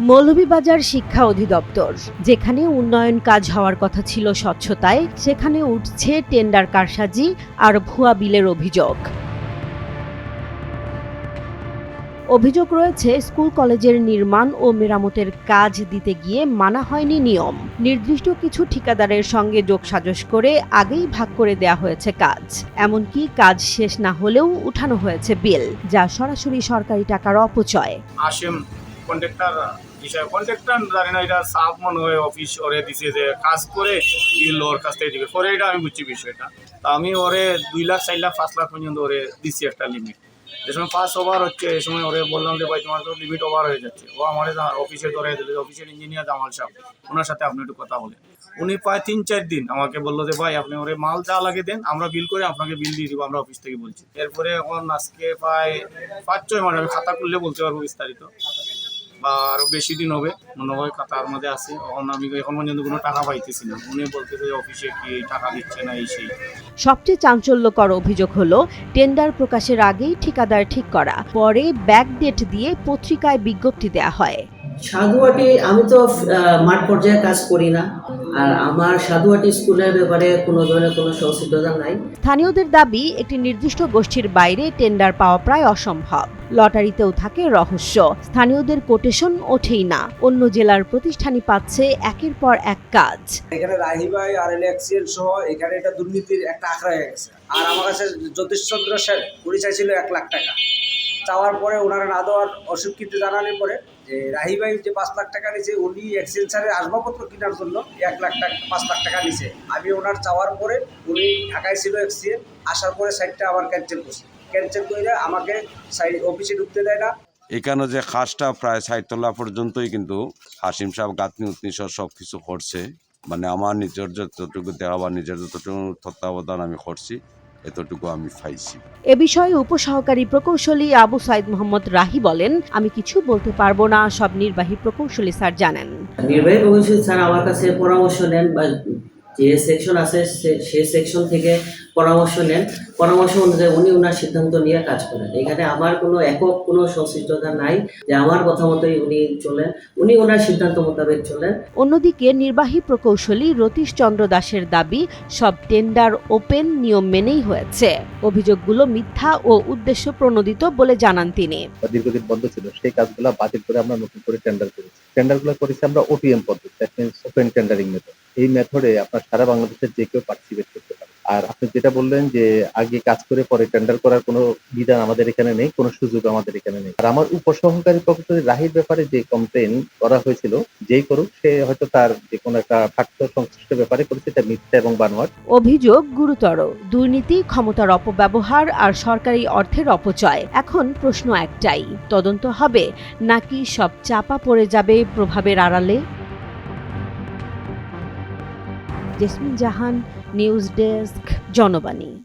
মৌলভীবাজার শিক্ষা অধিদপ্তর, যেখানে উন্নয়ন কাজ হওয়ার কথা ছিল স্বচ্ছতায়, সেখানে উঠছে টেন্ডার কারসাজি আর ভুয়া বিলের অভিযোগ। অভিযোগ রয়েছে স্কুল কলেজের নির্মাণ ও মেরামতের কাজ দিতে গিয়ে মানা হয়নি নিয়ম। নির্দিষ্ট কিছু ঠিকাদারের সঙ্গে যোগসাজশ করে আগেই ভাগ করে দেয়া হয়েছে কাজ। এমনকি কাজ শেষ না হলেও উঠানো হয়েছে বিল, যা সরাসরি সরকারি টাকার অপচয়। কন্ট্রাক্টর জানি না, এটা সাফ মনে হয় অফিস ওরে দিছে যে কাজ করে বিল ওর কাছ থেকে দিবে। পরে এটা আমি বুঝছি বিষয়টা। তা আমি ওরে 2 লাখ 4 লাখ 5 লাখ পর্যন্ত ওরে দিচ্ছি একটা লিমিট। যে সময় পাস ওভার হচ্ছে এই সময় ওরে বললাম যে ভাই তোমার তো লিমিট ওভার হয়ে যাচ্ছে। ও আমার অফিসে ধরে দিল, অফিসের ইঞ্জিনিয়ার জামাল সাহেব, ওনার সাথে আপনি একটু কথা বলেন। উনি প্রায় 3-4 দিন আমাকে বললো যে ভাই আপনি ওরে মাল যা লাগে দেন, আমরা বিল করে আপনাকে বিল দিয়ে দিব, আমরা অফিস থেকে বলছি। এরপরে এখন আজকে প্রায় 5-6 মাস, আমি খাতা খুললে বলতে পারবো বিস্তারিত, বা আরো বেশি দিন হবে মনে হয়, খাতার মধ্যে আছে। আমি এখন পর্যন্ত কোনো টাকা পাইতেছি না। উনি বলতেছে অফিসে কি টাকা দিচ্ছে না, এই সেই। সবচেয়ে চাঞ্চল্যকর অভিযোগ হলো টেন্ডার প্রকাশের আগেই ঠিকাদার ঠিক করা, পরে ব্যাক ডেট দিয়ে পত্রিকায় বিজ্ঞপ্তি দেয়া হয়। সাধুয়াটি আমি তো মাঠ পর্যায়ে কাজ করি না, আর আমার সাধুয়াটি স্কুলের ব্যাপারে কোনো ধরনের কোনো সংশ্লিষ্টতা নাই। স্থানীয়দের দাবি, একটি নির্দিষ্ট গোষ্ঠীর বাইরে টেন্ডার পাওয়া প্রায় অসম্ভব। লটারিতেও থাকে রহস্য, স্থানীয়দের কোটেশন ওঠেই না, অন্য জেলার প্রতিষ্ঠানই পাচ্ছে একের পর এক কাজ। এখানে রাহি ভাই আর এলএক্সিএল সহ এখানে এটা দুর্নীতির একটা আখড়া হয়ে গেছে। আর আমার কাছে জ্যোতিষচন্দ্র স্যার উনি চাইছিল 1 লাখ টাকা, চাওয়ার পরে ওনারা না দেওয়ার অস্বীকৃতি জানানোর পরে যে রাহি ভাই যে 5 লাখ টাকা নিয়েছে, উনি এক্সচেঞ্জারের আসবাবপত্র কেনার জন্য 1 লাখ টাকা 5 লাখ টাকা নিয়েছে। আমি ওনার চাওয়ার পরে উনি ঢাকায় ছিল এক্সচেঞ্জ, আসার পরে সাইডটা আবার ক্যান্সেল করছে। ক্যান্সেল করে আমাকে সাইড অফিসে ঢুকতে দেয় না। এখানে যে খাসটা প্রায় 60 তলা পর্যন্তই কিন্তু হাসিম সাহেব গাঁথনি উতনি সব কিছু করছে। মানে আমার নিজের যতটুকু দেওয়া বা নিজের যতটুকু তত্ত্বাবধান আমি করছি, এতটুকু আমি পাইছি। এ বিষয়ে উপসহকারী প্রকৌশলী আবু সাইদ মোহাম্মদ রাহি বলেন, আমি কিছু বলতে পারবো না, সব নির্বাহী প্রকৌশলী স্যার জানেন। নির্বাহী প্রকৌশলী স্যার আমার কাছে পরামর্শ নেন, বা যে সেকশন আছে সেই সেকশন থেকে পরামর্শ নেন। পরামর্শ অনুযায়ী উনি ওনার সিদ্ধান্ত নিয়ে কাজ করেন। এখানে আমার কোনো একক কোনো সংশ্লিষ্টতা নাই যে আমার কথা মতোই উনি চলেন, উনি ওনার সিদ্ধান্ত মোতাবেক চলেন। অন্যদিকে নির্বাহী প্রকৌশলী রতীশ চন্দ্র দাসের দাবি, সব টেন্ডার ওপেন নিয়ম মেনেই হয়েছে। অভিযোগগুলো মিথ্যা ও উদ্দেশ্য প্রণোদিত বলে জানান তিনি। দীর্ঘদিন বন্ধ ছিল, সেই কাজগুলো বাতিল করে আমরা নতুন করে টেন্ডার করেছি। টেন্ডারগুলো করেছি আমরা ওপিএম পদ্ধতি, that means open tendering method. এই মেথডে আপনার সারা বাংলাদেশের যে কেউ পার্টিসিপেট করতে পারে। আর আপনি যেটা বললেন যে আগে কাজ করে পরে টেন্ডার করার কোনো বিধান আমাদের এখানে নেই, কোনো সুযোগ আমাদের এখানে নেই। আর আমার উপসহকারী প্রকৌশলী রাহির ব্যাপারে যে কমপ্লেন করা হয়েছিল, যেই করুক সে হয়তো তার যে কোনো একটা ফাক্ত সংশ্লিষ্ট ব্যাপারে করেছে, এটা মিথ্যা এবং বানোয়াট। অভিযোগ গুরুতর, দুর্নীতি, ক্ষমতার অপব্যবহার আর সরকারি অর্থের অপচয়। এখন প্রশ্ন একটাই, তদন্ত হবে নাকি সব চাপা পড়ে যাবে প্রভাবের আড়ালে? জেসমিন জাহান, নিউজ ডেস্ক, জনবাণী।